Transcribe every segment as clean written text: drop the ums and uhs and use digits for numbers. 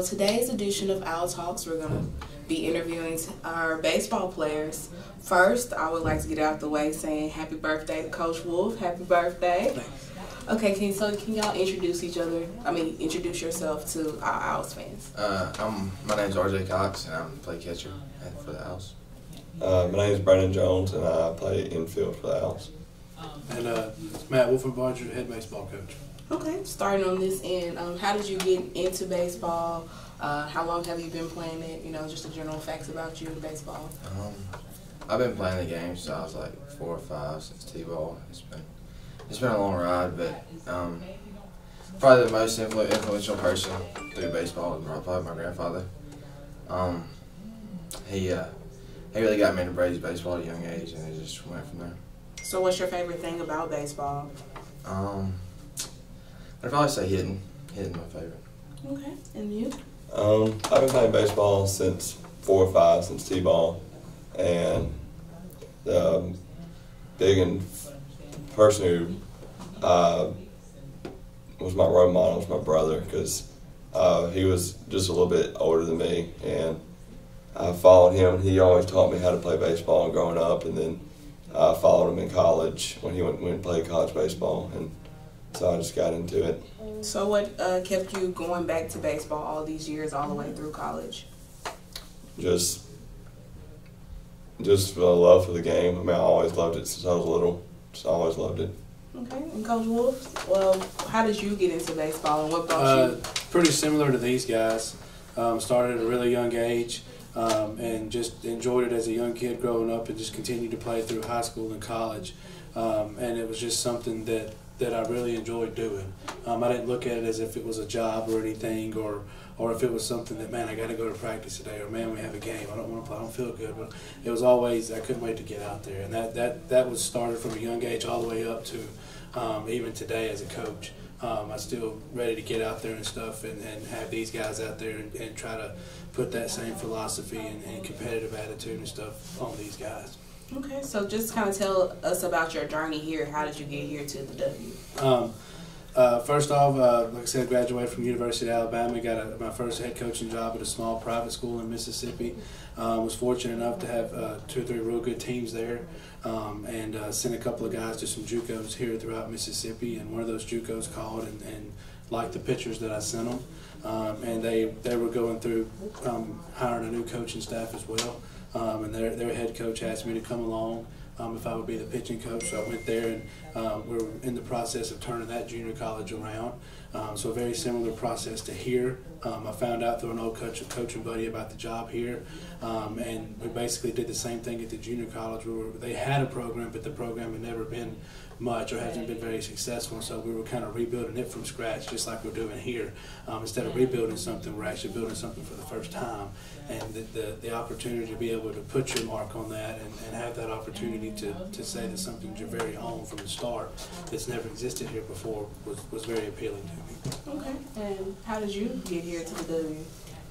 So today's edition of Owl Talks, we're going to be interviewing our baseball players. First, I would like to get out the way saying happy birthday to Coach Wolf. Happy birthday. Okay, can y'all introduce introduce yourself to our Owls fans? My name's RJ Cox, and I'm play catcher for the Owls. My name is Brandon Jones, and I play infield for the Owls. And Matt Wolfenbarger, head baseball coach. Okay, starting on this end, how did you get into baseball? How long have you been playing it? Just the general facts about you in baseball. I've been playing the game since I was like 4 or 5, since T-ball. It's been a long ride, but probably the most influential person through baseball was probably my grandfather. He really got me into Braves baseball at a young age, and it just went from there. So what's your favorite thing about baseball? I'd probably say hitting. Hitting my favorite. Okay, and you? I've been playing baseball since 4 or 5, since T-ball, and the person who was my role model was my brother, because he was just a little bit older than me, and I followed him. He always taught me how to play baseball growing up, and then I followed him in college when he went and played college baseball, and so I just got into it. So what kept you going back to baseball all these years, all the way through college? Just the love for the game. I always loved it since I was little. Just always loved it. Okay, and Coach Wolf, well, how did you get into baseball, and what brought you? Pretty similar to these guys. Started at a really young age, and just enjoyed it as a young kid growing up, and just continued to play through high school and college. And it was just something that I really enjoyed doing. I didn't look at it as if it was a job or anything, or if it was something that, man, I got to go to practice today, or man, we have a game, I don't want to play, I don't feel good. But it was always, I couldn't wait to get out there, and that was started from a young age all the way up to even today as a coach. I'm still ready to get out there and stuff, and have these guys out there and try to put that same philosophy and competitive attitude and stuff on these guys. Okay, so just kind of tell us about your journey here. How did you get here to the W? First off, like I said, graduated from University of Alabama. Got my first head coaching job at a small private school in Mississippi. Was fortunate enough to have 2 or 3 real good teams there, and sent a couple of guys to some JUCOs here throughout Mississippi. And one of those JUCOs called and liked the pictures that I sent them, and they were going through hiring a new coaching staff as well. And their head coach asked me to come along if I would be the pitching coach. So I went there, and we were in the process of turning that junior college around. So a very similar process to here. I found out through an old coaching buddy about the job here, and we basically did the same thing at the junior college. They had a program, but the program had never been much or hasn't been very successful, so we were kind of rebuilding it from scratch, just like we're doing here. Instead of rebuilding something, we're actually building something for the first time, and the opportunity to be able to put your mark on that and have that opportunity to say that something's your very own from the start that's never existed here before was very appealing to me. Okay, and how did you get here to the W?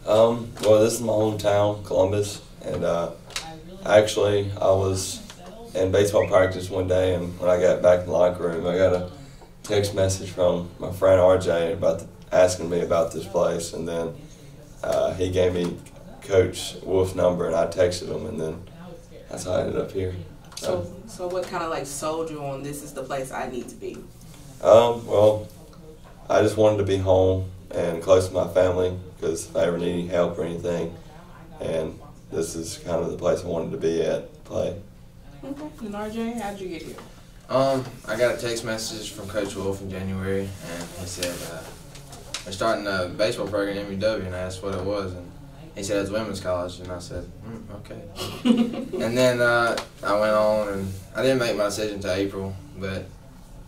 Well, this is my hometown, Columbus, and actually I was in baseball practice one day, and when I got back in the locker room, I got a text message from my friend RJ asking me about this place, and then he gave me Coach Wolf's number, and I texted him, and then that's how I ended up here. So what kind of sold you on this is the place I need to be? Well, I just wanted to be home and close to my family, because if I ever need any help or anything, and this is kind of the place I wanted to be at, to play. Okay, and RJ, how did you get here? I got a text message from Coach Wolf in January, and he said they're starting a baseball program at MUW, and I asked what it was, and he said it's women's college, and I said, okay. And then I went on, and I didn't make my decision until April, but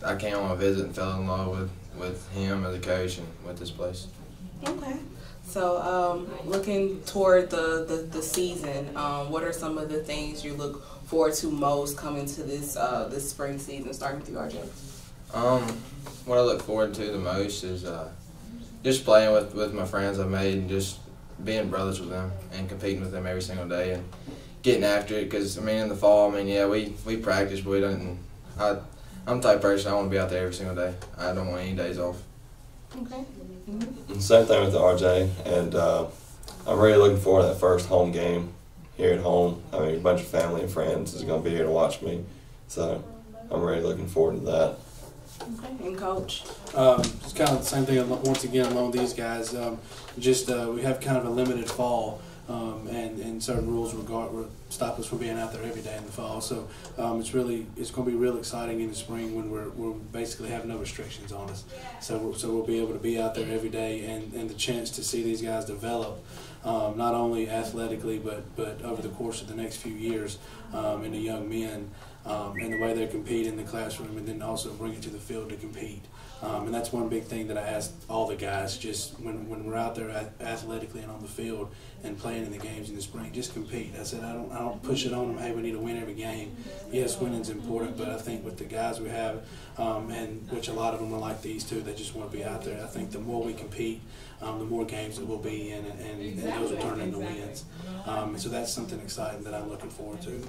I came on a visit and fell in love with him as a coach and with this place. Okay. So looking toward the season, what are some of the things you look forward to most coming to this spring season, starting with you, RJ? What I look forward to the most is just playing with my friends I've made, and just being brothers with them and competing with them every single day and getting after it. Because in the fall, yeah, we practice, but we don't. I'm the type of person I want to be out there every single day. I don't want any days off. Okay. And same thing with the RJ, and I'm really looking forward to that first home game here at home. I mean, a bunch of family and friends is going to be here to watch me, so I'm really looking forward to that. Okay. And Coach? It's kind of the same thing once again along with these guys. We have kind of a limited fall. And certain rules stop us from being out there every day in the fall. So it's going to be real exciting in the spring when we're basically have no restrictions on us. So we'll be able to be out there every day and the chance to see these guys develop, not only athletically but over the course of the next few years into young men. And the way they compete in the classroom, and then also bring it to the field to compete. And that's one big thing that I ask all the guys, just when we're out there athletically and on the field and playing in the games in the spring, just compete. I said I don't push it on them, hey, we need to win every game. Yes, winning's important, but I think with the guys we have, and which a lot of them are like these two, they just want to be out there. I think the more we compete, the more games that we'll be in, and those will turn into wins. And so that's something exciting that I'm looking forward to.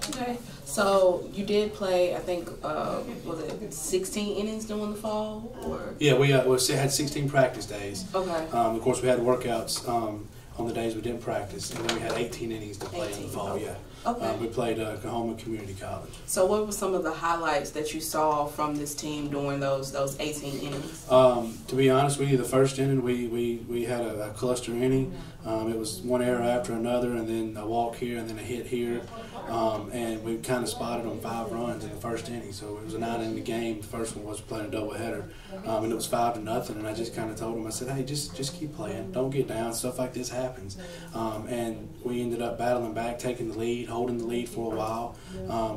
Okay, so you did play, I think, was it 16 innings during the fall? Or? Yeah, we had 16 practice days. Okay. Of course, we had workouts on the days we didn't practice, and then we had 18 innings to play in the fall, yeah. Okay. We played Kahoma Community College. So what were some of the highlights that you saw from this team during those 18 innings? To be honest with you, the first inning, we had a cluster inning. It was one error after another, and then a walk here, and then a hit here. And we kind of spotted them 5 runs in the first inning. So it was a 9-inning game. The first one was playing a doubleheader, and it was 5-0. And I just kind of told them, I said, hey, just keep playing. Don't get down. Stuff like this happens. And we ended up battling back, taking the lead, holding the lead for a while,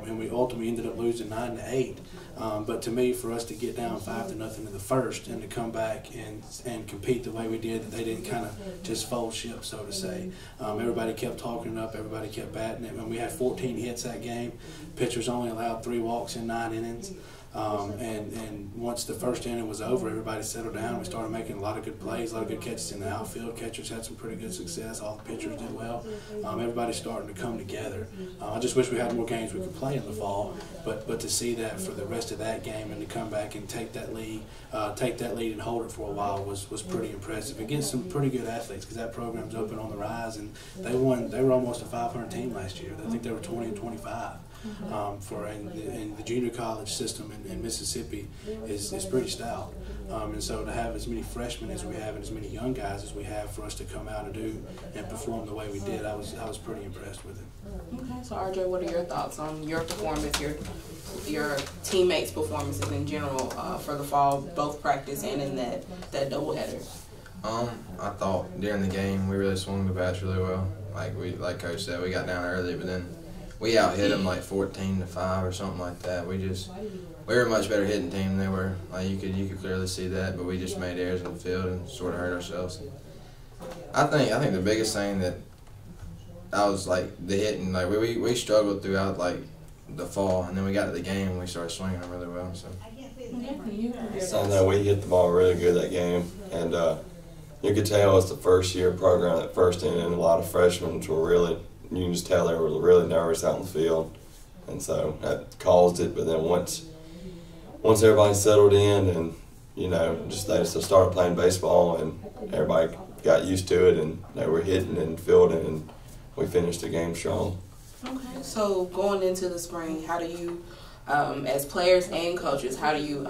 and we ultimately ended up losing 9-8. But to me, for us to get down 5-0 in the first and to come back and compete the way we did, that they didn't kind of just fold ship, so to say. Everybody kept talking up, everybody kept batting it, and we had 14 hits that game. Pitchers only allowed 3 walks in 9 innings. And once the first inning was over, everybody settled down. We started making a lot of good plays, a lot of good catches in the outfield. Catchers had some pretty good success. All the pitchers did well. Everybody's starting to come together. I just wish we had more games we could play in the fall, but to see that for the rest of that game and to come back and take that lead and hold it for a while was pretty impressive against some pretty good athletes, because that program's open on the rise, and they were almost a 500 team last year. I think they were 20-25. And the junior college system in Mississippi is pretty stout. And so to have as many freshmen as we have and as many young guys as we have for us to come out and do and perform the way we did, I was pretty impressed with it. Okay, so RJ, what are your thoughts on your performance, your teammates' performances in general for the fall, both practice and in that doubleheader? I thought during the game we really swung the bats really well. Like Coach said, we got down early, but then we out-hit them like 14-5 or something like that. We were a much better hitting team than they were. Like you could clearly see that, but we just made errors in the field and sort of hurt ourselves. I think the biggest thing that I was like the hitting. Like we struggled throughout like the fall, and then we got to the game and we started swinging them really well. So. So now we hit the ball really good that game, and you could tell it's the first year program, that first inning, and a lot of freshmen were really. You can just tell they were really nervous out in the field, and so that caused it. But then once everybody settled in, and they just started playing baseball, and everybody got used to it, and they were hitting and fielding, and we finished the game strong. Okay, so going into the spring, how do you, as players and coaches, how do you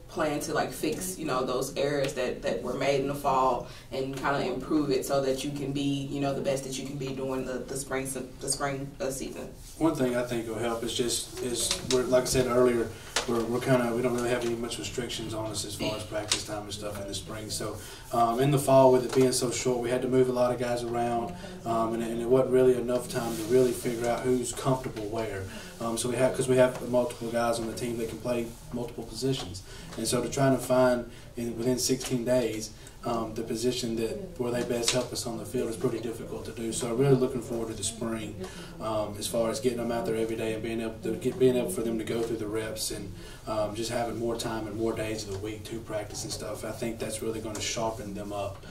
plan to fix those errors that were made in the fall and kind of improve it so that you can be the best that you can be during the spring season? One thing I think will help is we're, like I said earlier, we don't really have any much restrictions on us as far as practice time and stuff in the spring. So in the fall, with it being so short, we had to move a lot of guys around, and it wasn't really enough time to really figure out who's comfortable where. So because we have multiple guys on the team that can play multiple positions, and so to try to find within 16 days the position where they best help us on the field is pretty difficult to do. So I'm really looking forward to the spring, as far as getting them out there every day and being able for them to go through the reps and just having more time and more days of the week to practice and stuff. I think that's really going to sharpen them up.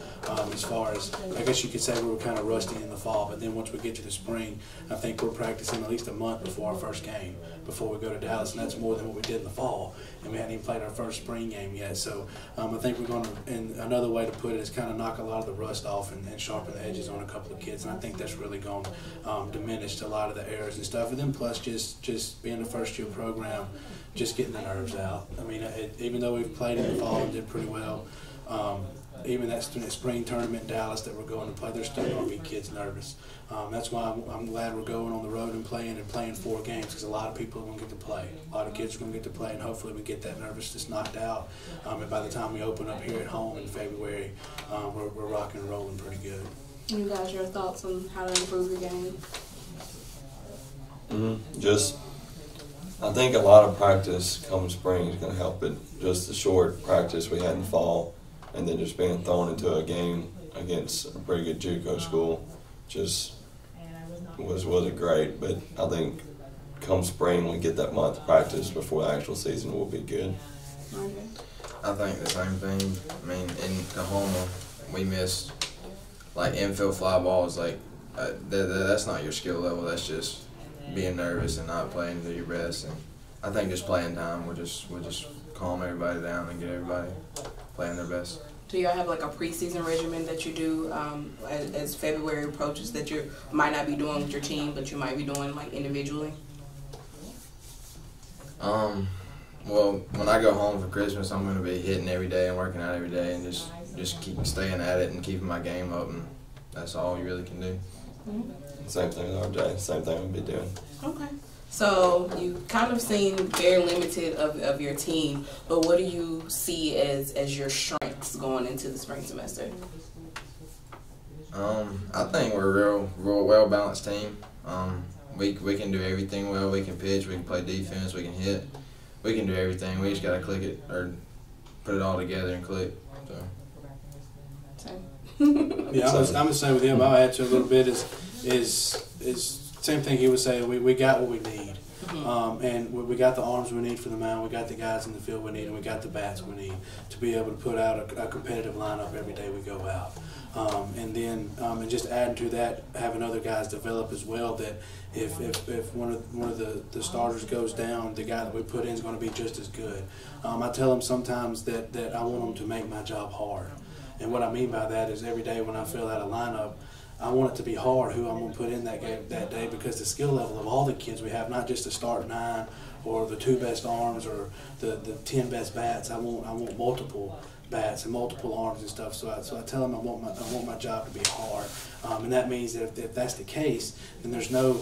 As far as, I guess you could say we were kind of rusty in the fall, but then once we get to the spring, I think we're practicing at least a month before our first game, before we go to Dallas, and that's more than what we did in the fall, and we hadn't even played our first spring game yet. So I think we're going to, and another way to put it is kind of knock a lot of the rust off and sharpen the edges on a couple of kids, and I think that's really going to diminish a lot of the errors and stuff. And then plus just being a first-year program, just getting the nerves out. I mean, even though we've played in the fall and did pretty well, even that spring tournament in Dallas that we're going to play, there's still going to be kids nervous. That's why I'm glad we're going on the road and playing 4 games, because a lot of people are going to get to play. A lot of kids are going to get to play, and hopefully we get that nervousness knocked out. And by the time we open up here at home in February, we're rocking and rolling pretty good. You guys, your thoughts on how to improve your game? I think a lot of practice come spring is going to help it. Just the short practice we had in fall, and then just being thrown into a game against a pretty good JUCO school just wasn't great. But I think come spring we get that month of practice before the actual season will be good. I think the same thing. I mean, in Oklahoma, we missed like infield fly balls. Like that's not your skill level. That's just being nervous and not playing to your best. And I think just playing time will just calm everybody down and get everybody playing their best. Do y'all have like a preseason regimen that you do as February approaches that you might not be doing with your team, but you might be doing like individually? Well, when I go home for Christmas, I'm going to be hitting every day and working out every day and just keep staying at it and keeping my game up, and that's all you really can do. Mm-hmm. Same thing with RJ. Same thing we'll be doing. Okay. So you kind of seem very limited of your team, but what do you see as your strengths going into the spring semester? I think we're a real well balanced team. We can do everything well. We can pitch. We can play defense. We can hit. We can do everything. We just gotta click it or put it all together and click. So. Yeah, I'm the same with him. I'll add to a little bit is same thing he was saying. We got what we need, and we got the arms we need for the mound. We got the guys in the field we need, and we got the bats we need to be able to put out a competitive lineup every day we go out. And then and just adding to that, having other guys develop as well. That if one of the starters goes down, the guy that we put in is going to be just as good. I tell them sometimes that I want them to make my job hard, and what I mean by that is every day when I fill out a lineup, I want it to be hard who I'm going to put in that day, because the skill level of all the kids we have, not just the start 9 or the 2 best arms or the 10 best bats. I want multiple bats and multiple arms and stuff. So I tell them I want my job to be hard, and that means that if that's the case, then there's not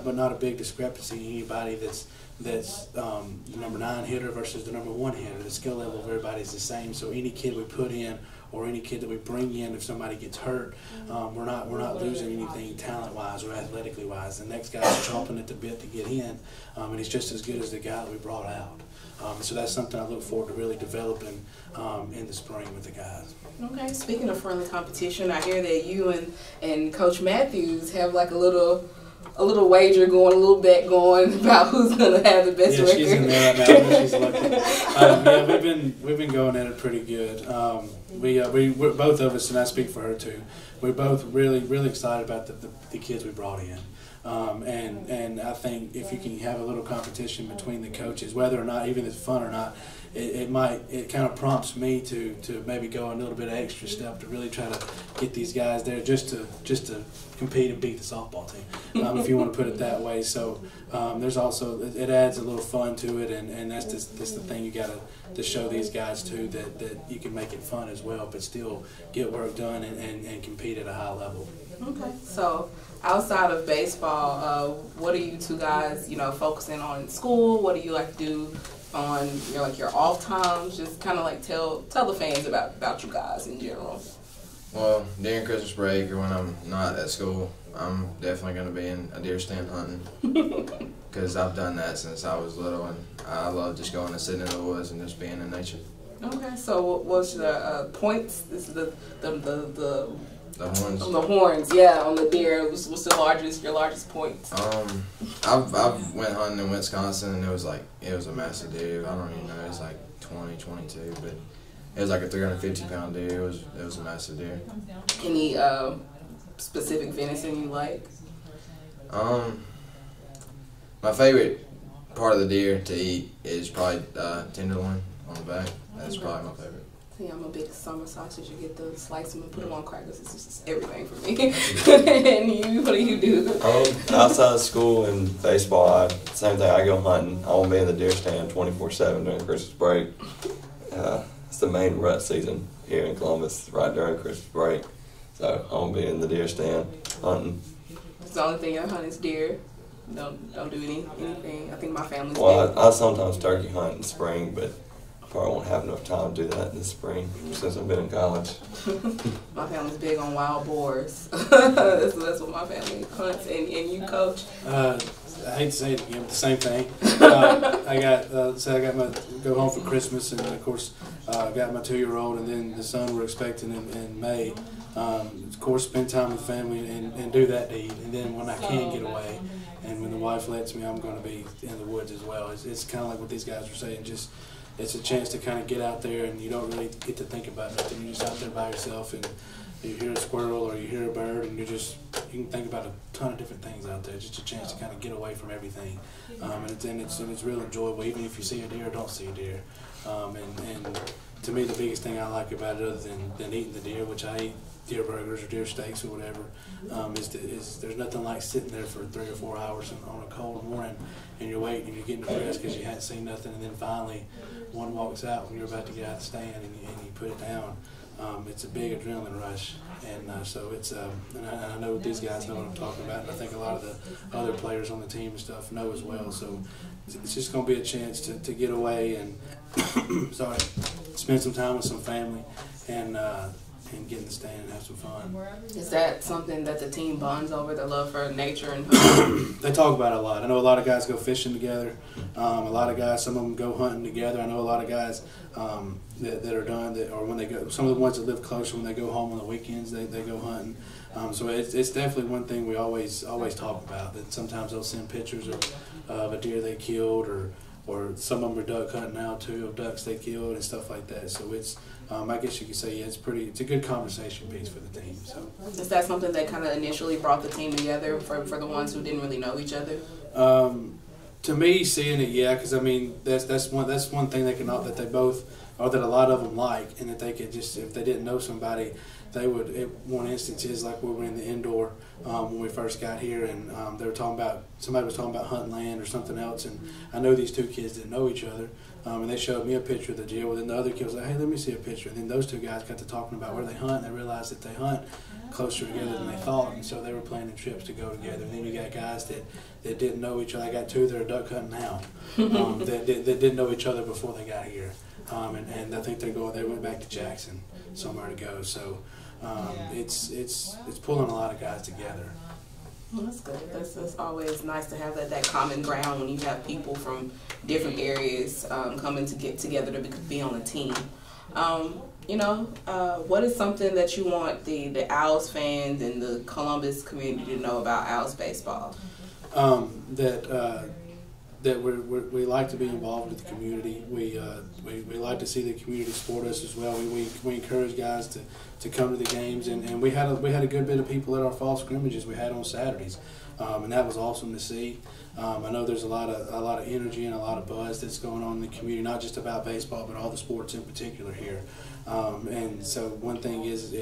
a big discrepancy in anybody that's the number 9 hitter versus the number 1 hitter. The skill level of everybody's the same. So any kid we put in or any kid that we bring in, if somebody gets hurt, we're not losing anything talent-wise or athletically-wise. The next guy's chomping at the bit to get in, and he's just as good as the guy that we brought out. So that's something I look forward to really developing in the spring with the guys. Okay, speaking of friendly competition, I hear that you and Coach Matthews have like a little wager going, a little bet going about who's going to have the best record. Yeah, she's in there right now. I know she's lucky. Yeah, we've been going at it pretty good. We're both of us, and I speak for her too. We're both really excited about the kids we brought in. And I think if you can have a little competition between the coaches, whether or not, even if it's fun or not, it kind of prompts me to maybe go a little bit of extra step to really try to get these guys there just to compete and beat the softball team, if you want to put it that way. So there's also, it adds a little fun to it, and that's the thing you got to show these guys too, that you can make it fun as well, but still get work done and compete at a high level. Okay, so outside of baseball, what are you two guys, focusing on in school? What do you like to do on your off times? Just kind of like tell the fans about you guys in general. Well, during Christmas break or when I'm not at school, I'm definitely going to be in a deer stand hunting, because I've done that since I was little, and I love just going and sitting in the woods and just being in nature. Okay, so what was the points? This is the horns. On the horns, yeah, on the deer. What's your largest points? I've went hunting in Wisconsin and it was a massive deer. I don't even know, it was like 20, 22, but it was like a 350-pound deer. It was a massive deer. Any specific venison you like? My favorite part of the deer to eat is probably tenderloin on the back. That's probably my favorite. See, I'm a big summer sausage. You get the slice them and put them on crackers. It's just everything for me. And you, what do you do? Outside of school and baseball, same thing. I go hunting. I won't be in the deer stand 24/7 during Christmas break. It's the main rut season here in Columbus, right during Christmas break. So I won't be in the deer stand hunting. It's the only thing I hunt is deer. Don't do anything. I think my family's Well, I sometimes turkey hunt in spring, but probably won't have enough time to do that this spring since I've been in college. My family's big on wild boars. that's what my family hunts. And you, Coach? I hate to say it again, but the same thing. I got my go home for Christmas, and of course got my 2-year-old, and then the son we're expecting in May. Of course, spend time with family and do that deed, and then when I can get away, and when the wife lets me, I'm going to be in the woods as well. It's kind of like what these guys were saying. Just it's a chance to kind of get out there, and you don't really get to think about nothing. You're just out there by yourself, and you hear a squirrel or you hear a bird, and you can think about a ton of different things out there. Just a chance to kind of get away from everything, and it's real enjoyable, even if you see a deer or don't see a deer. And to me, the biggest thing I like about it, other than eating the deer, which I eat deer burgers or deer steaks or whatever, is there's nothing like sitting there for 3 or 4 hours on a cold morning, and you're waiting and you're getting depressed because you hadn't seen nothing, and then finally one walks out when you're about to get out of the stand and you put it down. It's a big adrenaline rush, and so it's and I know these guys know what I'm talking about, and I think a lot of the other players on the team and stuff know as well. So it's just going to be a chance to get away and spend some time with some family and get in the stand and have some fun. Is that something that the team bonds over, the love for nature and hunting? They talk about it a lot. I know a lot of guys go fishing together. A lot of guys, some of them go hunting together. I know a lot of guys that are done that, or when they go, some of the ones that live closer, when they go home on the weekends, they go hunting. So it's definitely one thing we always talk about. That sometimes they'll send pictures of a deer they killed, or some of them are duck hunting now too, of ducks they killed and stuff like that. So it's, I guess you could say, yeah, it's a good conversation piece for the team. So is that something that kind of initially brought the team together for the ones who didn't really know each other? To me, seeing it, yeah, because I mean that's one thing they that they both, or that a lot of them like, and that they could just, if they didn't know somebody, they would. One instance is like we were in the indoor when we first got here, and they were talking about, somebody was talking about hunting land or something else, and I know these two kids didn't know each other, and they showed me a picture of the deer. Well, then the other kid was like, "Hey, let me see a picture." And then those two guys got to talking about where they hunt, and they realized that they hunt closer together than they thought, and so they were planning trips to go together. And then you got guys that didn't know each other. I got two that are duck hunting now that didn't know each other before they got here, and I think they went back to Jackson somewhere to go. So it's pulling a lot of guys together. Well, that's good. That's always nice to have that common ground when you have people from different areas coming to get together to be on a team. What is something that you want the Owls fans and the Columbus community to know about Owls baseball? That we like to be involved with the community. We like to see the community support us as well. We encourage guys to come to the games, and we had a good bit of people at our fall scrimmages we had on Saturdays, and that was awesome to see. I know there's a lot of energy and a lot of buzz that's going on in the community, not just about baseball, but all the sports in particular here. And so one thing is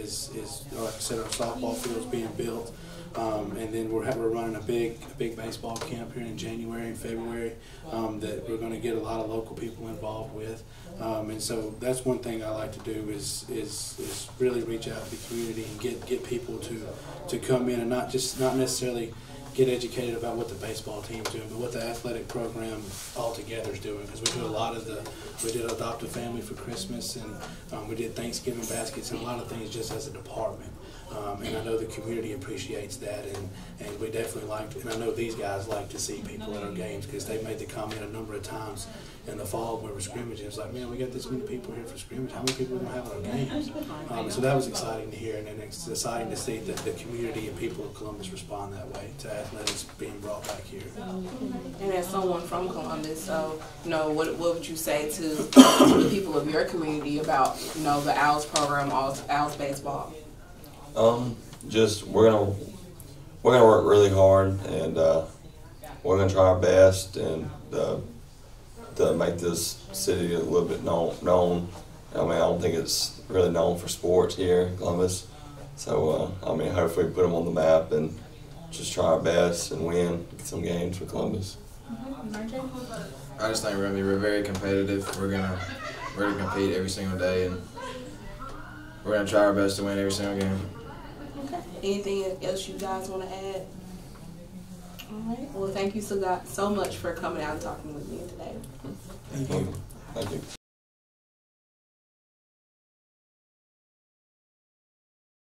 like I said, our softball field's being built. And then we're running a big baseball camp here in January and February that we're going to get a lot of local people involved with, and so that's one thing I like to do is really reach out to the community and get people to come in and not necessarily get educated about what the baseball team's doing, but what the athletic program altogether is doing. Because we do a lot of we did Adopt a Family for Christmas, and we did Thanksgiving baskets and a lot of things just as a department. And I know the community appreciates that, and we definitely like, and I know these guys like to see people at our games, because they made the comment a number of times in the fall when we were scrimmaging. It was like, man, we got this many people here for scrimmage. How many people are we going to have at our games? So that was exciting to hear, and it's exciting to see that the community and people of Columbus respond that way to athletics being brought back here. And as someone from Columbus, so what would you say to the people of your community about the Owls program, Owls baseball? Just we're gonna work really hard, and we're gonna try our best and to make this city a little bit known. I mean, I don't think it's really known for sports here in Columbus. So I mean, hopefully we put them on the map and just try our best and win some games for Columbus. I just think we're gonna be very competitive. We're gonna compete every single day, and we're gonna try our best to win every single game. Okay. Anything else you guys want to add? All right. Well, thank you so much for coming out and talking with me today. Thank you. Thank you.